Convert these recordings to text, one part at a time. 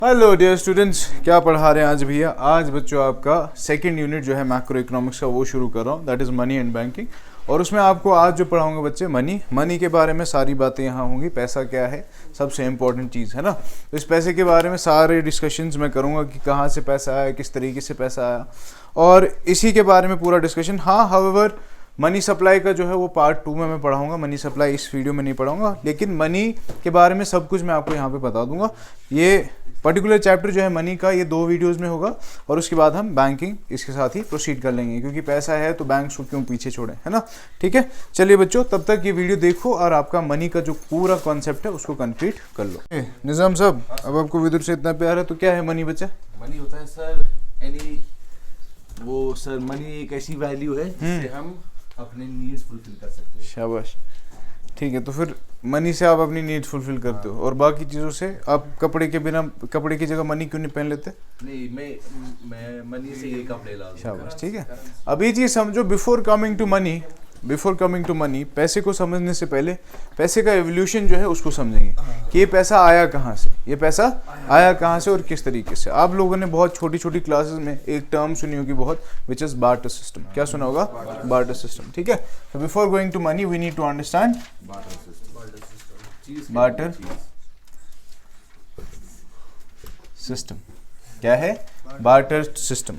Hello dear students, क्या पढ़ा रहे हैं आज भैया? आज बच्चों आपका सेकंड यूनिट जो है मैक्रो इकोनॉमिक्स का वो शुरू कर रहा हूँ, that is money and banking. और उसमें आपको आज जो पढ़ाऊंगा बच्चे मनी के बारे में सारी बातें यहाँ होंगी। पैसा क्या है, सबसे इम्पोर्टेंट चीज़ है ना। तो इस पैसे के बारे में सारे डिस्कशंस मैं करूँगा कि कहाँ से पैसा आया, किस तरीके से पैसा आया, और इसी के बारे में पूरा डिस्कशन। हाँ, हाउएवर मनी सप्लाई का जो है वो पार्ट 2 में मैं पढ़ाऊंगा। मनी सप्लाई इस वीडियो में नहीं पढ़ाऊंगा, लेकिन मनी के बारे में सब कुछ मैं आपको यहाँ पे बता दूंगा। ये पर्टिकुलर चैप्टर जो है मनी का, ये 2 वीडियोस में होगा, और उसके बाद हम बैंकिंग इसके साथ ही प्रोसीड कर लेंगे, क्योंकि पैसा है तो बैंक को क्यों पीछे छोड़े, है ना। ठीक है, चलिए बच्चों, तब तक ये वीडियो देखो और आपका मनी का जो पूरा कॉन्सेप्ट है उसको कंप्लीट कर लो। निज़ाम साहब, अब आपको विदुर से इतना प्यार है तो क्या है मनी बच्चा? मनी होता है सर मनी एक ऐसी वैल्यू है जिससे हम अपने नीड्स फुलफिल कर सकते हैं। शाबाश, ठीक है। तो फिर मनी से आप अपनी नीड्स फुलफिल करते हो, और बाकी चीज़ों से आप कपड़े की जगह मनी क्यों नहीं पहन लेते? नहीं, मैं मनी से ये कपड़े ला दूंगा। शाबाश, ठीक है। अब ये चीज़ समझो, बिफोर कमिंग टू मनी, पैसे को समझने से पहले पैसे का एवोल्यूशन जो है उसको समझेंगे कि ये पैसा आया कहाँ से, और किस तरीके से। आप लोगों ने बहुत छोटी छोटी क्लासेस में एक टर्म सुनी होगी बहुत, विच इज़ बार्टर सिस्टम। क्या सुना होगा? बार्टर सिस्टम, ठीक है। तो before going to money we need to understand barter system. क्या है? Barter system.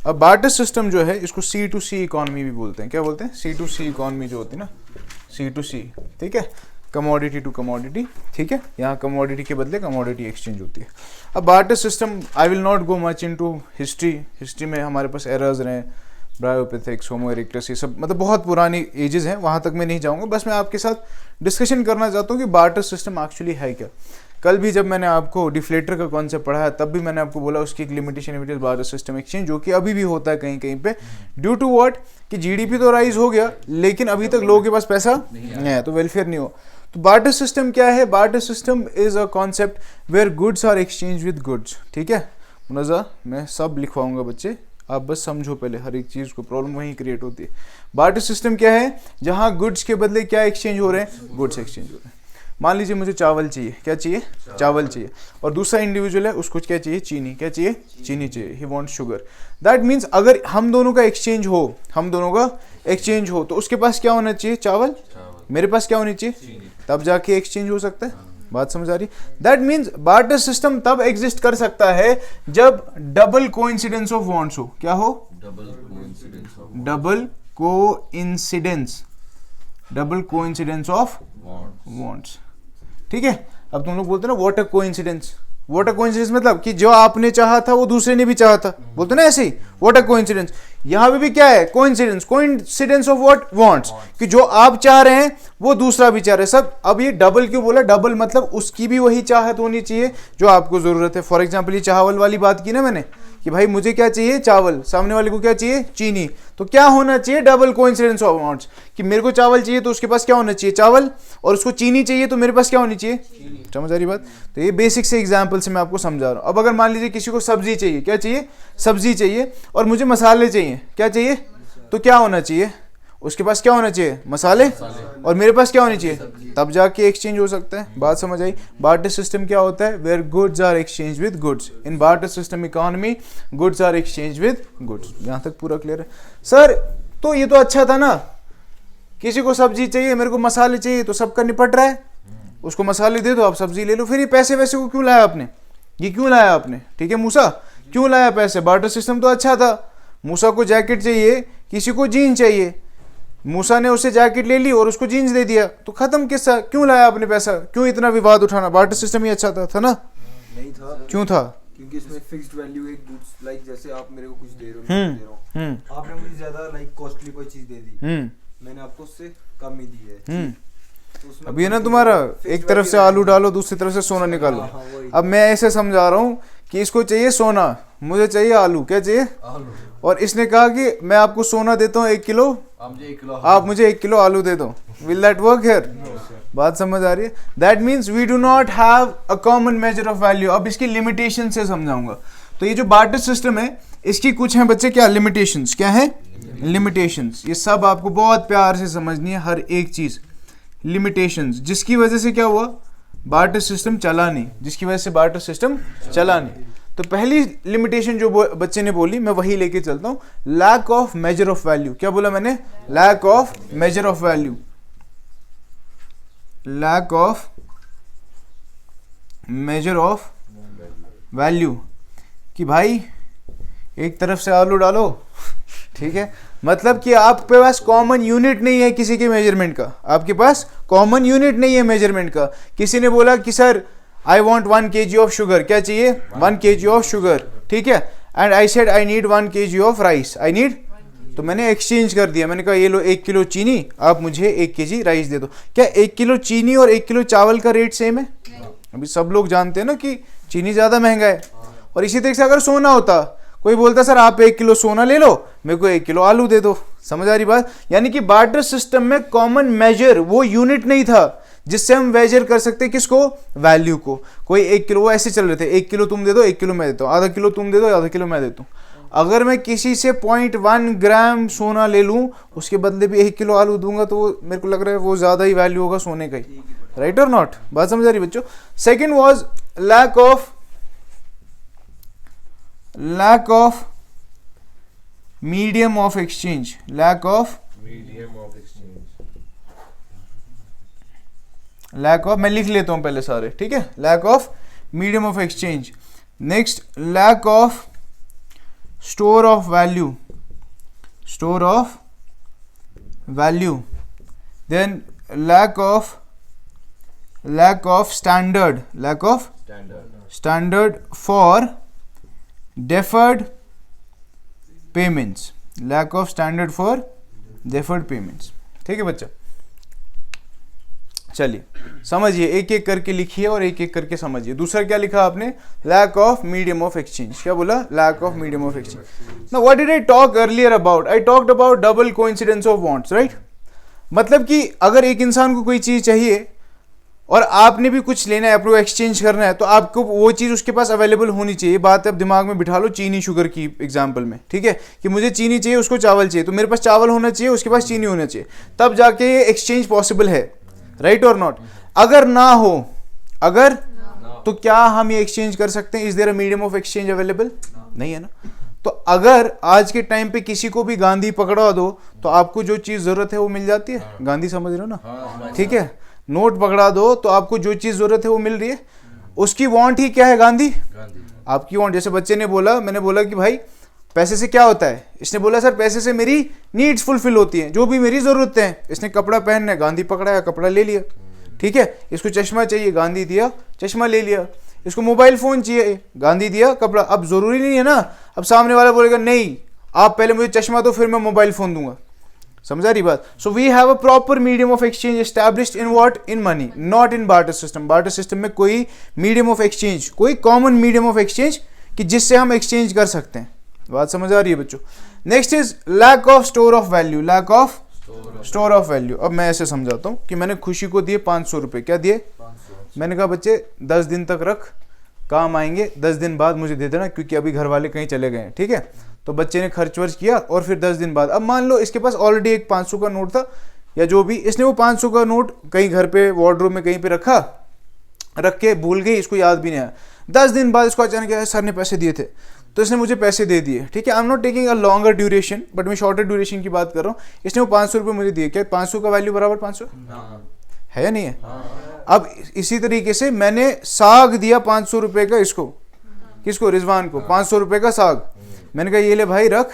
अब बार्टर सिस्टम जो है इसको C2C इकोनॉमी भी बोलते हैं। क्या बोलते हैं? C2C इकोनॉमी जो होती है ना, C2C, ठीक है, कमोडिटी टू कमोडिटी, ठीक है। यहाँ कमोडिटी के बदले कमोडिटी एक्सचेंज होती है। अब barter system, I will not go much into history में हमारे पास एरर्स रहे, ब्रायोपिथेक्स, होमो इरेक्टस, ये सब मतलब बहुत पुरानी एजेस हैं, वहाँ तक मैं नहीं जाऊँगा। बस मैं आपके साथ डिस्कशन करना चाहता हूँ कि बार्टर सिस्टम एक्चुअली है क्या। कल भी जब मैंने आपको डिफ्लेटर का कॉन्सेप्ट पढ़ाया, तब भी मैंने आपको बोला उसकी एक लिमिटेशन बार्टर सिस्टम एक्सचेंज, जो कि अभी भी होता है कहीं कहीं पे, ड्यू टू व्हाट, कि जीडीपी तो राइज हो गया लेकिन अभी तक लोगों के पास पैसा नहीं है, तो वेलफेयर नहीं हो। तो बार्टर सिस्टम क्या है? Barter system is a concept where goods are exchange with goods, ठीक है। मुनज़्ज़ा, मैं सब लिखवाऊंगा बच्चे, आप बस समझो पहले हर एक चीज़ को, प्रॉब्लम वहीं क्रिएट होती है। बार्टर सिस्टम क्या है? जहाँ गुड्स के बदले क्या एक्सचेंज हो रहे हैं? गुड्स एक्सचेंज हो रहे हैं। मान लीजिए मुझे चावल चाहिए, क्या चाहिए? चावल चाहिए। और दूसरा इंडिविजुअल है, उसको क्या चाहिए? चीनी। क्या चाहिए? चीनी चाहिए, he wants sugar. That means अगर हम दोनों का एक्सचेंज हो तो उसके पास क्या होना चाहिए? चावल। मेरे पास क्या होनी चाहिए? तब जाके एक्सचेंज हो सकता है। बात समझ आ रही? दैट मीन्स बार्टर सिस्टम तब एग्जिस्ट कर सकता है जब डबल कोइंसिडेंस ऑफ वांट्स हो। क्या हो? डबल कोइंसिडेंस ऑफ वांट्स, ठीक है। अब तुम लोग बोलते ना व्हाट अ कोइंसिडेंस मतलब कि जो आपने चाहा था वो दूसरे ने भी चाहा था, बोलते ना ऐसे ही, व्हाट अ कोइंसिडेंस। यहाँ पे भी क्या है? Coincidence of what? वांट्स, कि जो आप चाह रहे हैं वो दूसरा भी चाह रहे हैं, सब। अब ये डबल क्यों बोला? डबल मतलब उसकी भी वही चाहत होनी चाहिए जो आपको जरूरत है। फॉर एग्जाम्पल, ये चावल वाली बात की ना मैंने, कि भाई मुझे क्या चाहिए? चावल। सामने वाले को क्या चाहिए? चीनी। तो क्या होना चाहिए? डबल कोइंसिडेंस ऑफ वांट्स, कि मेरे को चावल चाहिए तो उसके पास क्या होना चाहिए? चावल। और उसको चीनी चाहिए तो मेरे पास क्या होनी चाहिए? समझ आ रही बात? तो ये बेसिक से एग्जाम्पल से मैं आपको समझा रहा हूँ। अब अगर मान लीजिए किसी को सब्जी चाहिए, क्या चाहिए? सब्जी चाहिए, और मुझे मसाले चाहिए, क्या चाहिए? तो क्या होना चाहिए? उसके पास क्या होना चाहिए? मसाले। और मेरे पास क्या होनी चाहिए? तब जाके एक्सचेंज हो सकता है। बात समझ आई? बार्टर सिस्टम क्या होता है? Where goods are exchange with goods. In barter system economy goods are exchange with goods. यहाँ तक पूरा क्लियर है सर? तो ये तो अच्छा था ना, किसी को सब्जी चाहिए, मेरे को मसाले चाहिए, तो सबका निपट रहा है, उसको मसाले दे दो, आप सब्जी ले लो। फिर ये पैसे वैसे को क्यों लाया आपने? ये क्यों लाया आपने? ठीक है मूसा, क्यों लाया पैसे? बार्टर सिस्टम तो अच्छा था। मूसा को जैकेट चाहिए, किसी को जीन्स चाहिए, मूसा ने उससे जैकेट ले ली और उसको जीन्स दे दिया, तो खत्म किस्सा। क्यों लाया आपने पैसा? क्यों इतना विवाद उठाना? बार्टर सिस्टम ही अच्छा था ना? नहीं था। क्यों था? क्योंकि इसमें फिक्स्ड वैल्यू एक गुड्स, लाइक जैसे आप मेरे को कुछ दे रहे हो, आपने मुझे ज्यादा लाइक कॉस्टली कोई चीज दे दी, मैंने आपको उससे कम ही दी है। तो अब ये ना तुम्हारा एक तरफ से आलू डालो, दूसरी तरफ से सोना निकालो। अब मैं ऐसे समझा रहा हूँ कि इसको चाहिए सोना, मुझे चाहिए आलू। क्या चाहिए? आलू। और इसने कहा कि मैं आपको सोना देता हूँ 1 किलो, आप मुझे 1 किलो आलू दे दो। Will that work here? बात समझ आ रही है? That means we do not have a common measure of value. अब इसकी लिमिटेशन से समझाऊंगा। तो ये जो बार्टर सिस्टम है, इसकी कुछ हैं बच्चे, क्या लिमिटेशंस? क्या है? लिमिटेशंस। ये सब आपको बहुत प्यार से समझनी है, हर एक चीज। लिमिटेशंस, जिसकी वजह से क्या हुआ? बार्टर सिस्टम चला नहीं, जिसकी वजह से बार्टर सिस्टम चला नहीं। तो पहली लिमिटेशन जो बच्चे ने बोली मैं वही लेके चलता हूं, lack of measure of value. क्या बोला मैंने? Lack of measure of value, lack of measure of value. कि भाई एक तरफ से आलू डालो, ठीक है, मतलब कि आपके पास कॉमन यूनिट नहीं है किसी के मेजरमेंट का, आपके पास कॉमन यूनिट नहीं है मेजरमेंट का। किसी ने बोला कि sir I want 1 kg of sugar, क्या चाहिए? 1 kg ऑफ शुगर, ठीक है, and I said I need 1 kg of rice, I need, तो मैंने एक्सचेंज कर दिया, मैंने कहा ये लो 1 किलो चीनी, आप मुझे 1 kg राइस दे दो। क्या 1 किलो चीनी और 1 किलो चावल का रेट सेम है? अभी सब लोग जानते हैं ना कि चीनी ज़्यादा महंगा है। और इसी तरीके से अगर सोना होता, कोई बोलता सर आप 1 किलो सोना ले लो, मेरे को 1 किलो आलू दे दो। समझ आ रही बात? यानी कि बार्टर सिस्टम में कॉमन मेजर, वो यूनिट नहीं था जिससे हम मेजर कर सकते किसको? वैल्यू को। कोई 1 किलो, वो ऐसे चल रहे थे, 1 किलो तुम दे दो 1 किलो मैं देता हूँ, आधा किलो तुम दे दो आधा किलो मैं देता हूँ। अगर मैं किसी से 0.1 ग्राम सोना ले लूँ, उसके बदले भी 1 किलो आलू दूंगा, तो मेरे को लग रहा है वो ज़्यादा ही वैल्यू होगा सोने का ही। राइट और नॉट? बात समझ आ रही बच्चों? Second was lack of medium of exchange, lack of मैं लिख लेता हूं पहले सारे, ठीक है, lack of medium of exchange. Next lack of store of value, then lack of standard for deferred payments, lack of standard for deferred payments। ठीक है बच्चा, चलिए समझिए, एक एक करके लिखिए और एक एक करके समझिए। दूसरा क्या लिखा आपने? Lack of medium of exchange. क्या बोला? Lack of medium of exchange. Now what did I talk earlier about? I talked about double coincidence of wants, right? मतलब कि अगर एक इंसान को कोई चीज चाहिए और आपने भी कुछ लेना है, आपको एक्सचेंज करना है, तो आपको वो चीज़ उसके पास अवेलेबल होनी चाहिए। बात आप दिमाग में बिठा लो, चीनी शुगर की एग्जांपल में, ठीक है, कि मुझे चीनी चाहिए, उसको चावल चाहिए, तो मेरे पास चावल होना चाहिए, उसके पास चीनी होना चाहिए, तब जाके ये एक्सचेंज पॉसिबल है। राइट और नॉट? अगर ना हो, तो क्या हम ये एक्सचेंज कर सकते हैं? Is there a medium of exchange available? नहीं है ना। तो अगर आज के टाइम पे किसी को भी गांधी पकड़ा दो, तो आपको जो चीज़ ज़रूरत है वो मिल जाती है। गांधी समझ रहे हो ना? ठीक है, नोट पकड़ा दो तो आपको जो चीज़ ज़रूरत है वो मिल रही है। उसकी वांट ही क्या है? गांधी। आपकी वांट, जैसे बच्चे ने बोला, मैंने बोला कि भाई पैसे से क्या होता है? इसने बोला सर पैसे से मेरी नीड्स फुलफिल होती हैं, जो भी मेरी ज़रूरतें हैं। इसने कपड़ा पहनना है, गांधी पकड़ाया, कपड़ा ले लिया, ठीक है। इसको चश्मा चाहिए, गांधी दिया, चश्मा ले लिया। इसको मोबाइल फ़ोन चाहिए, गांधी दिया, कपड़ा। अब ज़रूरी नहीं है ना, अब सामने वाला बोलेगा नहीं आप पहले मुझे चश्मा दो फिर मैं मोबाइल फ़ोन दूंगा। समझा रही बात? So we have a proper medium of exchange established in what? In money, not in barter system. बार्टर सिस्टम में कोई मीडियम ऑफ एक्सचेंज, कोई कॉमन मीडियम ऑफ एक्सचेंज कि जिससे हम एक्सचेंज कर सकते हैं। बात समझ आ रही है बच्चों? Next is lack of store of value, lack of store of value. अब मैं ऐसे समझाता हूँ कि मैंने खुशी को दिए 500 रुपये। क्या दिए? मैंने कहा बच्चे 10 दिन तक रख, काम आएंगे, 10 दिन बाद मुझे दे देना क्योंकि अभी घर वाले कहीं चले गए हैं, ठीक है। तो बच्चे ने खर्च वर्च किया और फिर 10 दिन बाद, अब मान लो इसके पास ऑलरेडी एक 500 का नोट था या जो भी, इसने वो 500 का नोट कहीं घर पे वार्डरोब में कहीं पे रखा, रख के भूल गई, इसको याद भी नहीं आया। 10 दिन बाद इसको अचानक क्या है, सर ने पैसे दिए थे तो इसने मुझे पैसे दे दिए, ठीक है। I am not taking a longer duration but मैं शॉर्टर ड्यूरेशन की बात कर रहा हूँ। इसने वो 500 रुपये मुझे दिए, क्या 500 का वैल्यू बराबर 500 है या नहीं है? अब इसी तरीके से मैंने साग दिया 500 रुपये का इसको, किसको? रिजवान को 500 रुपये का साग। मैंने कहा ये ले भाई रख,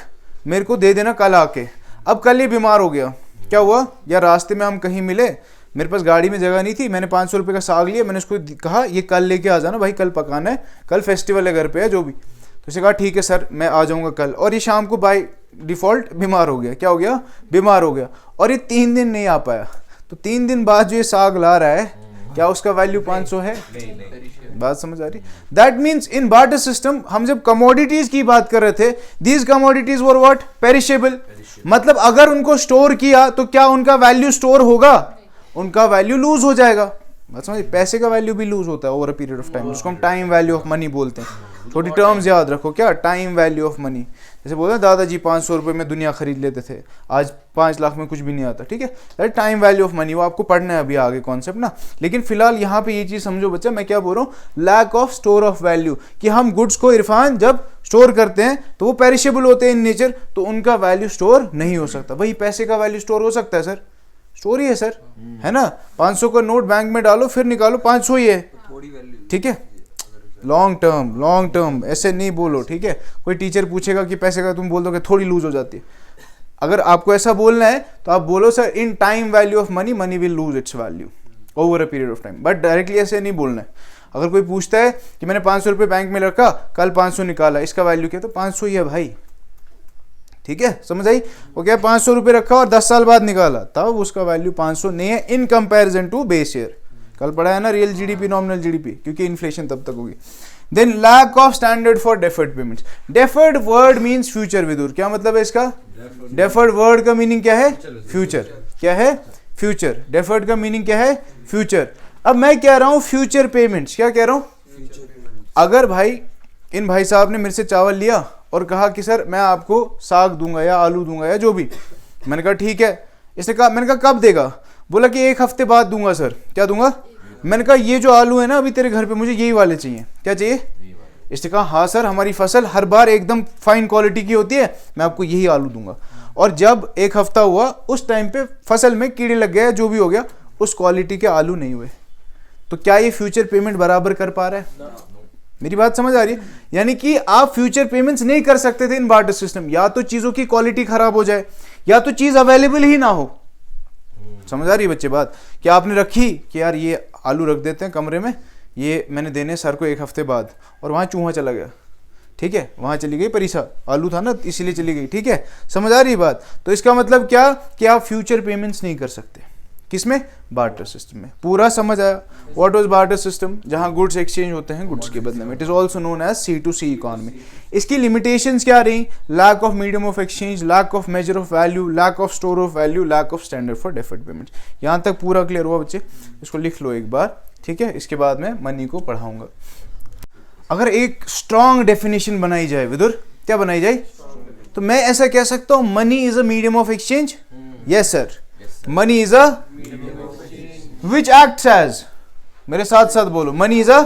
मेरे को दे देना कल आके। अब कल ये बीमार हो गया, क्या हुआ? या रास्ते में हम कहीं मिले, मेरे पास गाड़ी में जगह नहीं थी, मैंने 500 रुपये का साग लिया, मैंने उसको कहा ये कल लेके आ जाना भाई, कल पकाना है, कल फेस्टिवल है घर पे है जो भी। तो उसे कहा ठीक है सर मैं आ जाऊँगा कल। और ये शाम को बाय डिफ़ॉल्ट बीमार हो गया। क्या हो गया? बीमार हो गया। और ये 3 दिन नहीं आ पाया, तो 3 दिन बाद जो ये साग ला रहा है, क्या उसका वैल्यू 500 है? नहीं। बात समझ आ रही? That means in barter system हम जब कमोडिटीज की बात कर रहे थे, these commodities were what? Perishable. मतलब अगर उनको स्टोर किया तो क्या उनका वैल्यू स्टोर होगा? उनका वैल्यू लूज हो जाएगा। बात समझ? पैसे का वैल्यू भी लूज होता है over a period of time, उसको हम टाइम वैल्यू ऑफ मनी बोलते हैं। थोड़ी टर्म्स याद रखो, क्या टाइम वैल्यू ऑफ मनी। जैसे बोलते हैं दादाजी 500 रुपये में दुनिया खरीद लेते थे, आज 5 लाख में कुछ भी नहीं आता, ठीक है। टाइम वैल्यू ऑफ मनी वो आपको पढ़ना है अभी आगे कॉन्सेप्ट ना। लेकिन फिलहाल यहाँ पे ये चीज़ समझो बच्चा, मैं क्या बोल रहा हूँ, lack of store of value, कि हम गुड्स को इरफान जब स्टोर करते हैं तो वो पेरिशेबल होते हैं इन नेचर, तो उनका वैल्यू स्टोर नहीं हो सकता। वही पैसे का वैल्यू स्टोर हो सकता है सर, स्टोर ही है सर, है ना। 500 का नोट बैंक में डालो फिर निकालो 500 ही है, थोड़ी वैल्यू, ठीक है। लॉन्ग टर्म ऐसे नहीं बोलो, ठीक है। कोई टीचर पूछेगा कि पैसे का, तुम बोल दोगे थोड़ी लूज हो जाती है। अगर आपको ऐसा बोलना है तो आप बोलो sir in time value of money, money will lose its value over a period of time, but directly ऐसे नहीं बोलना है। अगर कोई पूछता है कि मैंने 500 रुपये बैंक में रखा, कल 500 निकाला, इसका वैल्यू क्या, तो 500 ही है भाई, ठीक है, समझ आई। वो क्या 500 रुपये रखा और 10 साल बाद निकाला, तब उसका वैल्यू 500 नहीं है in comparison to base year. कल पढ़ा है ना रियल जीडीपी नॉमिनल जीडीपी, क्योंकि इन्फ्लेशन तब तक होगी। Then lack of standard for deferred payments. Deferred word means future विदुर, क्या मतलब है इसका, डेफर्ड वर्ड का मीनिंग क्या है, फ्यूचर, क्या है, फ्यूचर। डेफर्ड का मीनिंग क्या है, फ्यूचर। अब मैं कह रहा हूं फ्यूचर पेमेंट्स, क्या कह रहा हूं, अगर भाई इन भाई साहब ने मेरे से चावल लिया और कहा कि सर मैं आपको साग दूंगा या आलू दूंगा या जो भी, मैंने कहा ठीक है। इसने कहा, मैंने कहा कब देगा, बोला कि 1 हफ्ते बाद दूंगा सर। क्या दूंगा, मैंने कहा ये जो आलू है ना अभी तेरे घर पे, मुझे यही वाले चाहिए। क्या चाहिए, इसने कहा हाँ सर हमारी फसल हर बार एकदम फाइन क्वालिटी की होती है, मैं आपको यही आलू दूंगा। और जब 1 हफ्ता हुआ उस टाइम पे फसल में कीड़े लग गए, जो भी हो गया, उस क्वालिटी के आलू नहीं हुए, तो क्या ये फ्यूचर पेमेंट बराबर कर पा रहा है? मेरी बात समझ आ रही है? यानी कि आप फ्यूचर पेमेंट्स नहीं कर सकते थे इन बार्टर सिस्टम, या तो चीजों की क्वालिटी खराब हो जाए या तो चीज अवेलेबल ही ना हो। समझ आ रही है बच्चे बात, कि आपने रखी कि यार ये आलू रख देते हैं कमरे में, ये मैंने देने सर को 1 हफ्ते बाद, और वहां चूहा चला गया, ठीक है, वहां चली गई परिसा, आलू था ना इसीलिए चली गई, ठीक है, समझ आ रही बात। तो इसका मतलब क्या कि आप फ्यूचर पेमेंट्स नहीं कर सकते, किसमें, बार्टर सिस्टम में। पूरा समझ आया। व्हाट वाज बार्टर सिस्टम, जहां गुड्स एक्सचेंज होते हैं गुड्स के बदले में। It is also known as C2C economy. इसकी लिमिटेशंस क्या रही, lack of medium of exchange, lack of measure of value, lack of store of value, lack of standard for deferred payments. यहां तक पूरा क्लियर हुआ बच्चे, इसको लिख लो एक बार, ठीक है। इसके बाद मैं मनी को पढ़ाऊंगा। अगर एक स्ट्रॉन्ग डेफिनेशन बनाई जाए विदुर, क्या बनाई जाए, तो मैं ऐसा कह सकता हूं money is a medium of exchange. Yes sir, money is a which acts as, मेरे साथ साथ बोलो, money is a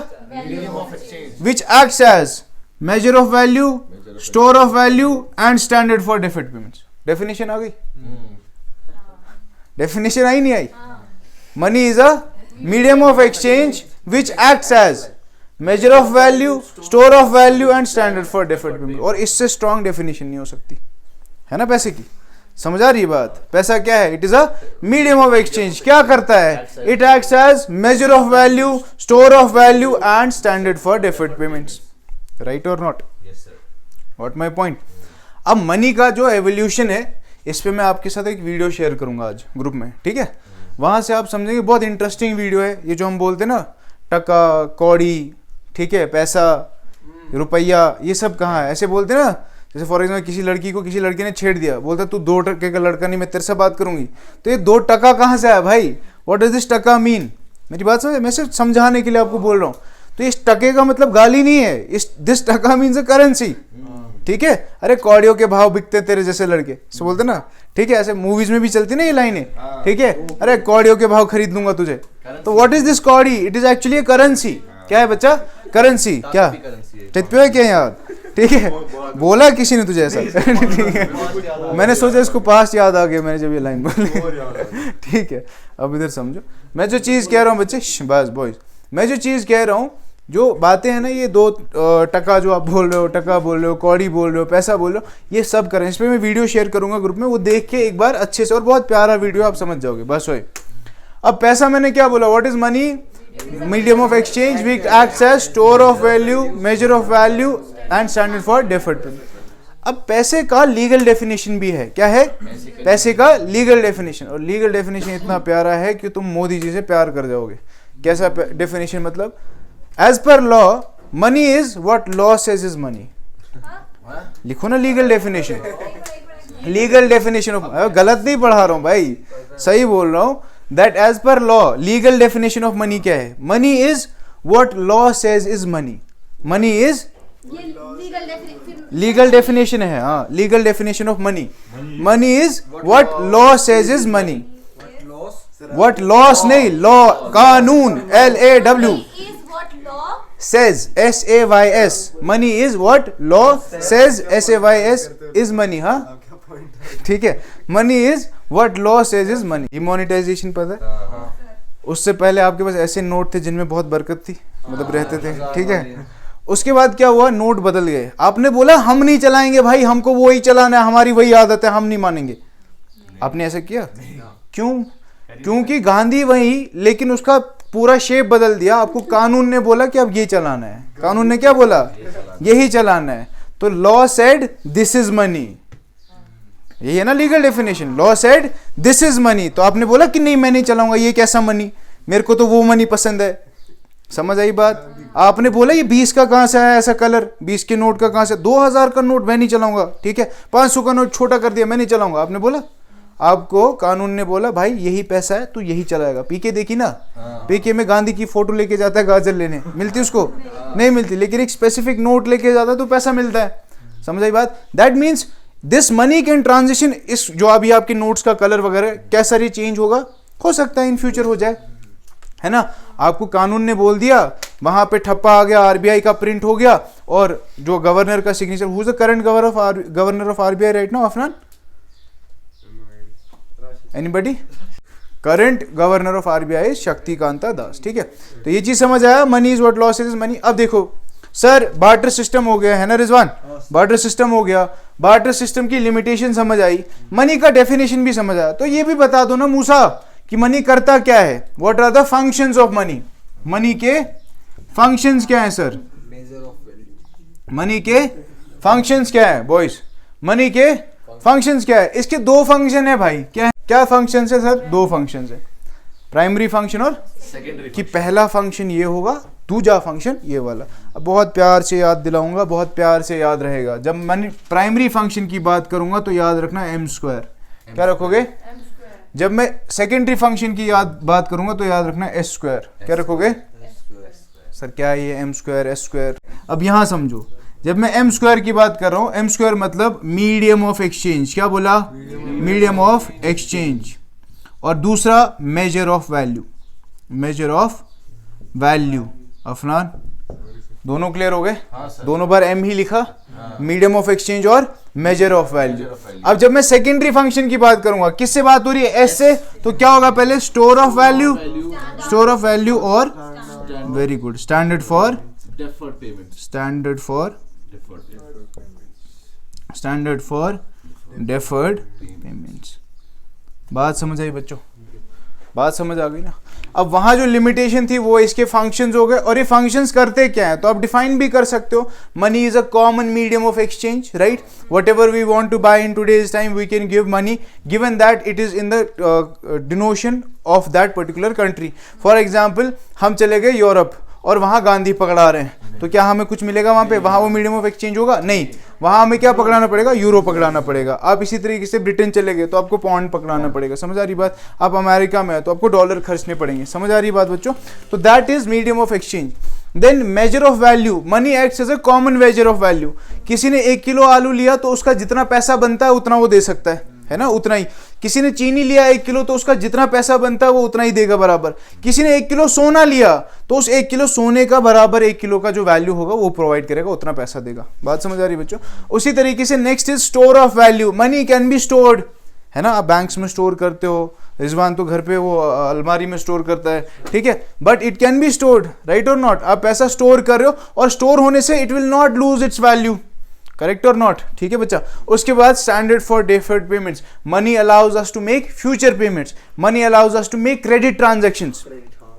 which acts as measure of value, store of value and standard for deferred payments। definition आ गई, definition आई नहीं आई। money is a medium of exchange which acts as measure of value, store of value and standard for deferred payment। और इससे strong definition नहीं हो सकती, है ना पैसे की। समझ आ रही है बात, पैसा क्या है, it is a medium of exchange. क्या करता है, it acts as measure of value, store of value and standard for deferred payments. Right और नॉट, व्हाट माय पॉइंट। अब मनी का जो एवोल्यूशन है, इस पे मैं आपके साथ एक वीडियो शेयर करूंगा आज ग्रुप में, ठीक है। वहां से आप समझेंगे, बहुत इंटरेस्टिंग वीडियो है ये, जो हम बोलते हैं ना टका कौड़ी, ठीक है, पैसा रुपया, ये सब कहाँ है, ऐसे बोलते हैं ना। जैसे फॉर एग्जाम्पल किसी लड़की को किसी लड़के ने छेड़ दिया, बोलता तू 2 टके का लड़का नहीं, मैं तेरे से बात करूंगी, तो ये 2 टका कहाँ से आया भाई, व्हाट डज दिस टका मीन। मेरी बात समझ, मैं सिर्फ समझाने के लिए आपको बोल रहा हूँ। तो इस टके का मतलब गाली नहीं है, इस दिस टका मीन्स अ करेंसी, ठीक है। अरे कौड़ियों के भाव बिकते तेरे जैसे लड़के, ऐसे बोलते ना, ठीक है, ऐसे मूवीज में भी चलती ना ये लाइनें, ठीक है। अरे कौड़ियों के भाव खरीद लूंगा तुझे, तो व्हाट इज दिस कौड़ी, इट इज एक्चुअली करेंसी। क्या है बच्चा, करेंसी। क्या टिप्पे है क्या याद, ठीक है, बोला किसी ने तुझे ऐसा, ठीक है। मैंने सोचा इसको पास्ट याद आ गया मैंने जब ये लाइन बोली, ठीक है। अब इधर समझो, मैं जो चीज़ कह रहा हूँ बच्चे, बस बॉयज, मैं जो चीज़ कह रहा हूँ, जो बातें हैं ना, ये 2 टका जो आप बोल रहे हो, टका बोल रहे हो, कौड़ी बोल रहे हो, पैसा बोल रहे हो, ये सब करें। इस पर मैं वीडियो शेयर करूंगा ग्रुप में, वो देख के एक बार अच्छे से, और बहुत प्यारा वीडियो, आप समझ जाओगे, बस वही। अब पैसा मैंने क्या बोला, what is money, medium of exchange which acts as store of value, measure of value and standard for deferred payment. अब पैसे का लीगल डेफिनेशन भी है, क्या है, पैसे का लीगल डेफिनेशन। और लीगल डेफिनेशन इतना प्यारा है कि तुम मोदी जी से प्यार कर जाओगे। कैसा डेफिनेशन, मतलब as per law money is what law says is money. लिखो ना legal definition, legal definition of, गलत नहीं पढ़ा रहा हूं भाई, सही बोल रहा हूं। That as per law legal definition of money क्या है, money is what law says is money. Money is ये लीगल डेफिनेशन लीगल डेफिनेशन है, हाँ, legal definition of money. Money is what law says is money. What laws नहीं, law, कानून, LAW is what law says, SAYS. money is what law says, SAYS is money. हाँ, ठीक है. money is what law says is money. Demonetisation पता है? उससे पहले आपके पास ऐसे नोट थे जिनमें बहुत बरकत थी, मतलब रहते थे, ठीक है. उसके बाद क्या हुआ, नोट बदल गए. आपने बोला हम नहीं चलाएंगे भाई, हमको वही चलाना है, हमारी वही आदत है, हम नहीं मानेंगे. आपने ऐसा किया क्यों? क्योंकि गांधी वही, लेकिन उसका पूरा शेप बदल दिया. आपको कानून ने बोला कि अब ये चलाना है. कानून ने क्या बोला? यही चलाना है. तो law said this is money. यही है ना legal definition. Law said this is money. तो आपने बोला कि नहीं मैं नहीं चलाऊंगा, ये कैसा मनी, मेरे को तो वो मनी पसंद है. समझ आई बात? आपने बोला ये 20 का कहां से आया ऐसा कलर, 20 के नोट का कहां से, 2000 का नोट मैं नहीं चलाऊंगा, ठीक है. 500 का नोट छोटा कर दिया, मैं नहीं चलाऊंगा. आपने बोला, आपको कानून ने बोला भाई यही पैसा है, तू यही चलाएगा. पीके देखी ना, पीके में गांधी की फोटो लेके जाता है गाजर लेने, मिलती उसको? नहीं मिलती. लेकिन एक स्पेसिफिक नोट लेके जाता है तो पैसा मिलता है. समझ आई बात? That means this money can transition. इस जो अभी आपके नोट्स का कलर वगैरह कैसा ही चेंज होगा, हो सकता है इन फ्यूचर हो जाए, है ना. आपको कानून ने बोल दिया, वहां पे ठप्पा आ गया, RBI का प्रिंट हो गया, और जो गवर्नर का signature. Who is the current governor of RBI right now? Afnan, anybody? Current governor of RBI is Shaktikanta Das. ठीक है, तो ये चीज समझ आया, money is what law says is money. अब देखो सर, बार्टर सिस्टम हो गया है ना रिजवान, बार्टर सिस्टम हो गया. बार्टर सिस्टम की लिमिटेशन समझ आई, मनी का डेफिनेशन भी समझ आया. तो ये भी बता दो ना मूसा कि मनी करता क्या है. What are the functions of money? Money के फंक्शंस क्या है सर? मनी के फंक्शंस क्या है बॉयज? मनी के फंक्शंस क्या है? इसके दो फंक्शन है भाई. क्या है? क्या फंक्शंस है सर? दो फंक्शंस है, प्राइमरी फंक्शन और सेकेंडरी. कि पहला फंक्शन ये होगा, दूसरा फंक्शन ये वाला. अब बहुत प्यार से याद दिलाऊंगा, बहुत प्यार से याद रहेगा. जब मैं प्राइमरी फंक्शन की बात करूंगा तो याद रखना m². क्या रखोगे? जब मैं सेकेंडरी फंक्शन की बात करूंगा तो याद रखना s². क्या रखोगे? सर क्या है ये m² s²? अब यहां समझो, जब मैं m² की बात कर रहा हूं, m² मतलब मीडियम ऑफ एक्सचेंज. क्या बोला? Medium of exchange. और दूसरा major of value. Measure of value. Afnan, दोनों क्लियर हो गए? दोनों बार m ही लिखा, मीडियम ऑफ एक्सचेंज और मेजर ऑफ वैल्यू. अब जब मैं सेकेंडरी फंक्शन की बात करूंगा, किससे बात हो रही है? s से. तो क्या होगा पहले? Store of value. Store of value और very good, standard for deferred payments. Standard for Deferred payments. Standard for deferred payments. बात समझ आई बच्चों? बात समझ आ गई ना? अब वहां जो लिमिटेशन थी वो इसके फंक्शंस हो गए. और ये फंक्शंस करते क्या है तो आप डिफाइन भी कर सकते हो. Money is a common medium of exchange, right? Whatever we want to buy in today's time we can give money, given that it is in the denomination of that particular country. For example, हम चले गए Europe और वहां गांधी पकड़ा रहे हैं, तो क्या हमें कुछ मिलेगा वहां पे? वहां वो मीडियम ऑफ एक्सचेंज होगा? नहीं. वहां हमें क्या पकड़ाना पड़ेगा? यूरो पकड़ाना पड़ेगा. आप इसी तरीके से ब्रिटेन चले गए तो आपको पाउंड पकड़ाना पड़ेगा. समझ आ रही बात? आप अमेरिका में है तो आपको डॉलर खर्चने पड़ेंगे. समझ आ रही बात बच्चों? तो that is medium of exchange. Then measure of value. Money acts as a common measure of value. किसी ने 1 किलो आलू लिया तो उसका जितना पैसा बनता है उतना वो दे सकता है ना, उतना ही. किसी ने चीनी लिया 1 किलो तो उसका जितना पैसा बनता है वो उतना ही देगा बराबर. किसी ने 1 किलो सोना लिया तो उस 1 किलो सोने का बराबर 1 किलो का जो वैल्यू होगा वो प्रोवाइड करेगा, उतना पैसा देगा. बात समझ आ रही बच्चों? उसी तरीके से next is store of value. Money can be stored, है ना? आप बैंक्स में स्टोर करते हो, रिजवान तो घर पे वो अलमारी में स्टोर करता है, ठीक है, but it can be stored, right और नॉट? आप पैसा स्टोर कर रहे हो और स्टोर होने से it will not lose its value, correct और नॉट? ठीक है बच्चा. उसके बाद standard for deferred payments. Money allows us to make future payments. Money allows us to make credit transactions.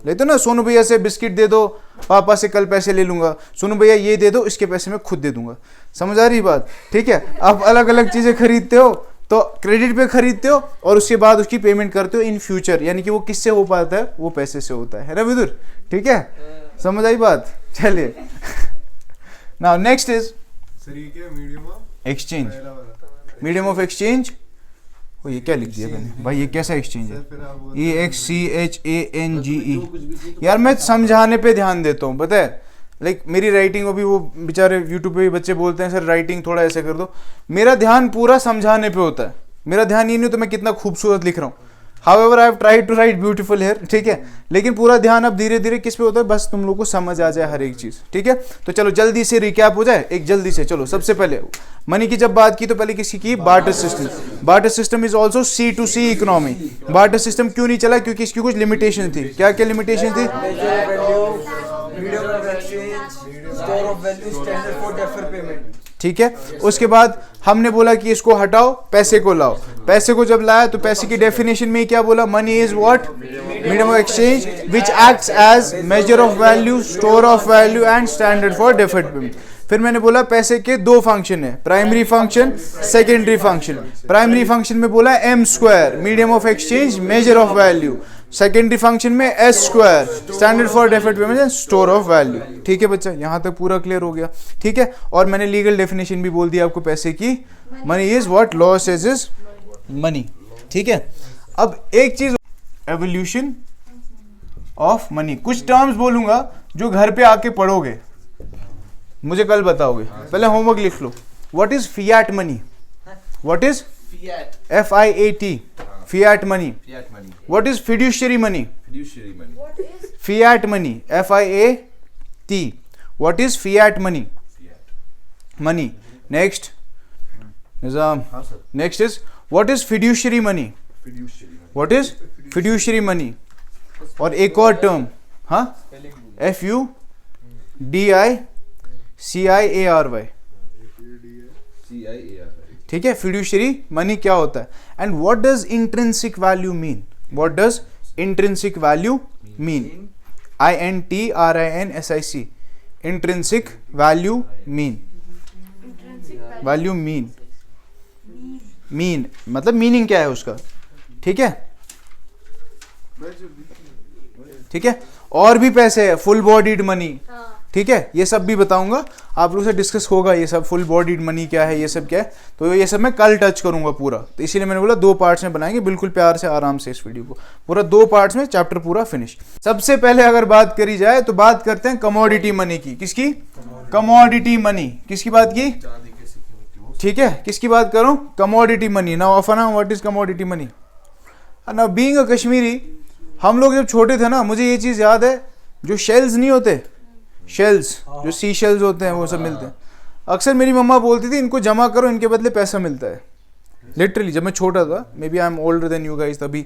लेते हो ना, सोनू भैया से बिस्किट दे दो, पापा से कल पैसे ले लूंगा, सोनू भैया ये दे दो, इसके पैसे मैं खुद दे दूंगा. समझ आ रही बात? ठीक है. आप अलग अलग चीजें खरीदते हो तो क्रेडिट पे खरीदते हो और उसके बाद उसकी पेमेंट करते हो इन फ्यूचर, यानी कि वो किससे हो पाता है? वो पैसे से होता है ना विदुर? ठीक है, समझ आई बात? चलिए now next is exchange. Medium of exchange. ये क्या लिख दिया मैंने भाई? ये कैसा एक्सचेंज है? EXCHANGE. यार मैं समझाने पे ध्यान देता हूँ, पता है? लाइक मेरी राइटिंग, अभी वो बेचारे यूट्यूब पे भी बच्चे बोलते हैं सर राइटिंग थोड़ा ऐसे कर दो, मेरा ध्यान पूरा समझाने पे होता है, मेरा ध्यान ये नहीं होता मैं कितना खूबसूरत लिख रहा हूँ। However I have tried to write beautiful here, ठीक है, लेकिन पूरा ध्यान अब धीरे धीरे किस पे होता है, बस तुम लोग को समझ आ जाए हर एक चीज, ठीक है। तो चलो जल्दी से रिकैप हो जाए एक जल्दी से। चलो सबसे पहले मनी की जब बात की तो पहले किसकी की, बार्टर सिस्टम। बार्टर system is also C2C economy. Barter system क्यों नहीं चला, क्योंकि इसकी कुछ लिमिटेशन थी। क्या क्या लिमिटेशन थी? Medium of exchange, store of value, standard for defer payment. ठीक है, उसके बाद हमने बोला कि इसको हटाओ, पैसे को लाओ। पैसे को जब लाया तो पैसे की डेफिनेशन में क्या बोला, money is what, medium of exchange which acts as measure of value, store of value and standard for deferred payment. फिर मैंने बोला पैसे के दो फंक्शन है, primary function, secondary function. Primary function में बोला m square, medium of exchange, measure of value. Secondary function में s square, standard for deferred payment and store of value. ठीक है बच्चा, यहाँ तक पूरा क्लियर हो गया। ठीक है, और मैंने लीगल डेफिनेशन भी बोल दिया आपको पैसे की, money is what law says is money. ठीक है, अब एक चीज, एवोल्यूशन ऑफ मनी, कुछ टर्म्स बोलूंगा जो घर पे आके पढ़ोगे, मुझे कल बताओगे। पहले होमवर्क लिख लो। What is fiat money? What is FIAT, fiat money. What is fiduciary money? Fiat money, FIAT। What is fiat money? Money. Next Nizam, next is what is fiduciary money? What is fiduciary money? और एक और term, हाँ, FUDICIARY। ठीक है, fiduciary money क्या होता है? And what does intrinsic value mean? What does intrinsic value mean? INTRINSIC, intrinsic value mean. Value mean, mean मतलब मीनिंग क्या है उसका। ठीक है, ठीक है, और भी पैसे है, फुल बॉडीड मनी। ठीक है, ये सब भी बताऊंगा, आप लोगों से डिस्कस होगा ये सब, फुल बॉडीड मनी क्या है, ये सब क्या है, तो ये सब मैं कल टच करूंगा पूरा। तो इसीलिए मैंने बोला 2 पार्ट्स में बनाएंगे, बिल्कुल प्यार से आराम से इस वीडियो को पूरा 2 पार्ट्स में, चैप्टर पूरा फिनिश। सबसे पहले अगर बात करी जाए तो बात करते हैं कमोडिटी मनी की। किसकी? Commodity money. किसकी बात की? ठीक है, किसकी बात करूं? Commodity money. Now Afna, what is commodity money? Now being a Kashmiri, हम लोग जब छोटे थे ना, मुझे ये चीज याद है, जो शेल्स नहीं होते, शेल्स जो सी शेल्स होते हैं वो सब मिलते हैं, अक्सर मेरी मम्मा बोलती थी इनको जमा करो, इनके बदले पैसा मिलता है। लिटरली जब मैं छोटा था, maybe I am older than you guys, तभी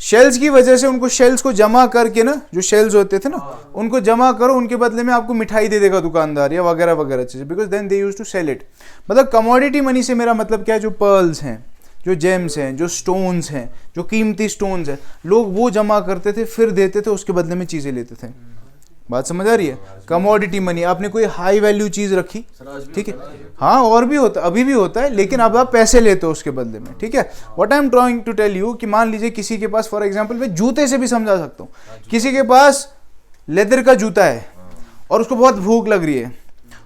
शेल्स की वजह से उनको शेल्स को जमा करके ना, जो शेल्स होते थे ना, उनको जमा करो, उनके बदले में आपको मिठाई दे देगा दुकानदार या वगैरह वगैरह चीज़ें, because then they use to sell it. मतलब कमोडिटी मनी से मेरा मतलब क्या है, जो पर्ल्स हैं, जो जेम्स हैं, जो स्टोन्स हैं, जो कीमती स्टोन्स हैं, लोग वो जमा करते थे, फिर देते थे, उसके बदले में चीज़ें लेते थे। बात समझ आ रही है? कमोडिटी मनी, आपने कोई हाई वैल्यू चीज रखी, ठीक है, हाँ, और भी होता है, अभी भी होता है, लेकिन अब आप पैसे लेते हो उसके बदले में। ठीक है, what I am trying to tell you कि मान लीजिए किसी के पास, फॉर एग्जांपल मैं जूते से भी समझा सकता हूँ, किसी के पास लेदर का जूता है और उसको बहुत भूख लग रही है,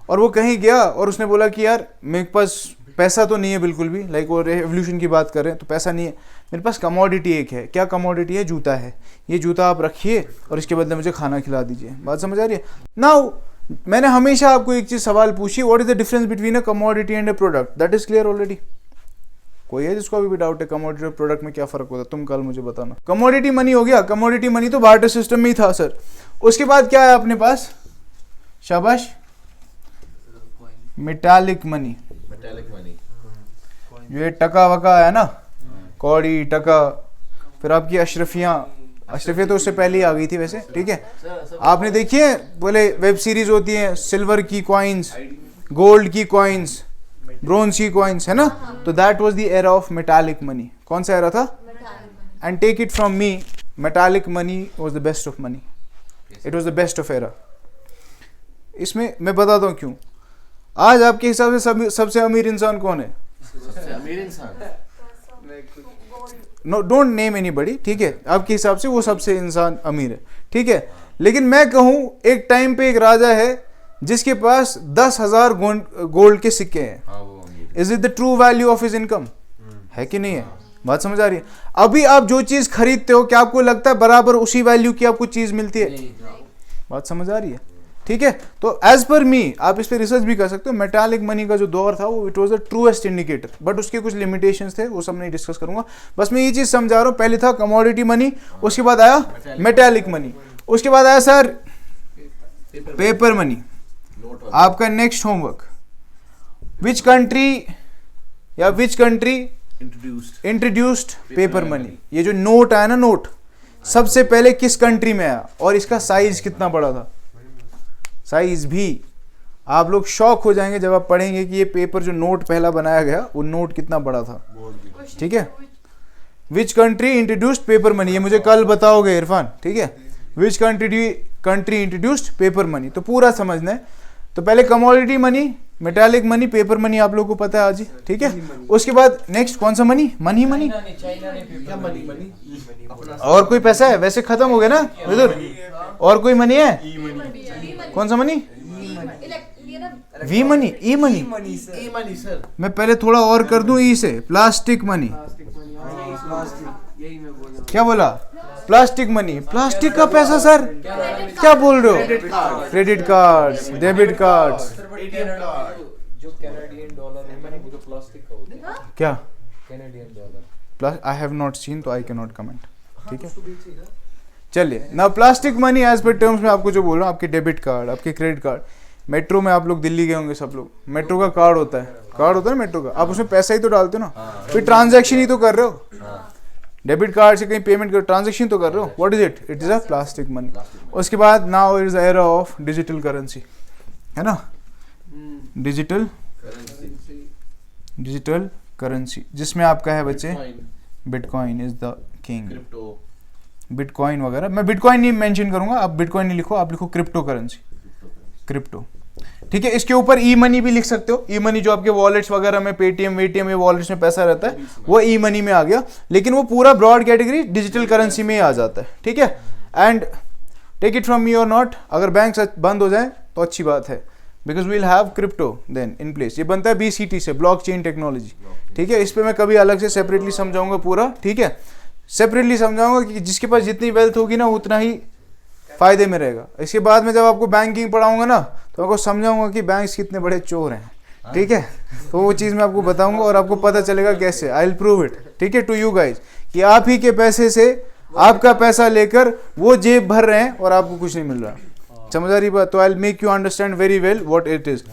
और वो कहीं गया और उसने बोला कि यार मेरे पास पैसा तो नहीं है बिल्कुल भी, लाइक वो रेवोल्यूशन की बात कर रहे हैं, तो पैसा नहीं है, मेरे पास कमोडिटी एक है। क्या कमोडिटी है? जूता है। ये जूता आप रखिए और इसके बदले मुझे खाना खिला दीजिए। बात समझ आ रही है? नाउ मैंने हमेशा आपको एक चीज सवाल पूछी, what is the difference between a commodity and a product? That is clear already? कोई है जिसको अभी भी डाउट है कमोडिटी और प्रोडक्ट में क्या फर्क होता है? तुम कल मुझे बताना। कमोडिटी मनी हो गया, कमोडिटी मनी तो बार्टर सिस्टम में ही था सर। उसके बाद क्या है अपने पास? शाबाश, मेटालिक मनी। जो ये टका वका है ना, कौड़ी, टका, फिर आपकी अशरफियाँ, अशरफिया तो उससे पहले ही आ गई थी वैसे। ठीक है, आपने देखिए बोले वेब सीरीज होती है, सिल्वर की कॉइन्स, गोल्ड की कॉइन्स, ब्रोंज की कॉइन्स, है ना, तो that was the era of metallic money. कौन सा एरा था? And take it from me, metallic money was the best of money, it was the best of era. इसमें मैं बताता हूँ क्यों। आज आपके हिसाब से सबसे अमीर इंसान कौन है? नो, डोंट नेम एनीबॉडी, ठीक है, आपके हिसाब से वो सबसे इंसान अमीर है, ठीक है, लेकिन मैं कहूं एक टाइम पे एक राजा है जिसके पास 10,000 गोल्ड के सिक्के हैं। Is it the true value of his income? है कि नहीं है? बात समझ आ रही है? अभी आप जो चीज खरीदते हो, क्या आपको लगता है बराबर उसी वैल्यू की आपको चीज मिलती है? बात समझ आ रही है? ठीक है। तो एज पर मी आप इस पे रिसर्च भी कर सकते हो। मेटालिक मनी का जो दौर था वो it was the truest indicator, but उसके कुछ लिमिटेशंस थे, वो सब नहीं डिस्कस करूंगा। बस मैं ये चीज समझा रहा हूँ, पहले था कमोडिटी मनी, उसके बाद आया मेटालिक मनी, उसके बाद आया सर पेपर मनी। आपका next homework, which country introduced paper money. ये जो नोट आया ना, नोट सबसे पहले किस कंट्री में आया और इसका साइज कितना बड़ा था। साइज भी आप लोग शॉक हो जाएंगे जब आप पढ़ेंगे कि ये पेपर जो नोट पहला बनाया गया वो नोट कितना बड़ा था, ठीक है। Which country introduced paper money, ये मुझे कल बताओगे इरफान, ठीक है। Which country introduced paper money, तो पूरा समझना है। तो पहले commodity money, metallic money, paper money आप लोगों को पता है आज ही, ठीक है। उसके बाद नेक्स्ट कौन सा मनी, मनी और कोई पैसा है, वैसे खत्म हो गया ना इधर, और कोई मनी है, कौन सा money, V money, e money, मैं पहले थोड़ा और कर दूं ई से, प्लास्टिक मनी, क्या बोला, प्लास्टिक मनी, प्लास्टिक का पैसा सर, क्या बोल रहे हो, क्रेडिट कार्ड्स, डेबिट कार्ड्स, जो कैनेडियन डॉलर है मैंने वो तो प्लास्टिक का होता है, क्या Canadian dollar, plus I have not seen तो आई कैन नॉट कमेंट, ठीक है। चलिए ना, plastic money as per terms में आपको जो बोल रहा हूँ, आपके डेबिट कार्ड, आपके क्रेडिट कार्ड, मेट्रो में आप लोग दिल्ली गए होंगे सब लोग, मेट्रो का कार्ड होता है ना मेट्रो का, आप उसमें पैसा ही तो डालते हो ना, फिर ट्रांजैक्शन ही तो कर रहे हो, डेबिट कार्ड से कहीं पेमेंट कर, ट्रांजैक्शन तो कर रहे हो, what is it, it is a plastic money. उसके बाद now is era of digital currency, है ना, डिजिटल करेंसी, जिसमें आपका है बच्चे bitcoin is the king, bitcoin वगैरह, मैं बिटकॉइन नहीं मेंशन करूंगा, आप बिटकॉइन नहीं लिखो, आप लिखो क्रिप्टो करेंसी, क्रिप्टो, ठीक है। इसके ऊपर ई मनी भी लिख सकते हो, ई मनी जो आपके वॉलेट्स वगैरह में, पेटीएम वेटीएम, ये वॉलेट्स में पैसा रहता है वो ई मनी में आ गया, लेकिन वो पूरा ब्रॉड कैटेगरी डिजिटल करेंसी में ही आ जाता है, ठीक है। And take it from me और नॉट, अगर बैंक बंद हो जाए तो अच्छी बात है, because we'll have crypto then in place. ये बनता है BCT से, ब्लॉकचेन टेक्नोलॉजी, ठीक है। इस पे मैं कभी अलग से सेपरेटली समझाऊंगा पूरा, ठीक है, सेपरेटली समझाऊंगा कि जिसके पास जितनी वेल्थ होगी ना उतना ही फायदे में रहेगा। इसके बाद में जब आपको बैंकिंग पढ़ाऊंगा ना तो आपको समझाऊंगा कि बैंक्स कितने बड़े चोर हैं, ठीक है, तो वो चीज़ मैं आपको बताऊंगा और आपको पता चलेगा कैसे, आई विल प्रूव इट, ठीक है, टू यू गाइज, कि आप ही के पैसे से आपका पैसा लेकर वो जेब भर रहे हैं और आपको कुछ नहीं मिल रहा। समझ आ रही बात, तो I will make you understand very well what it is.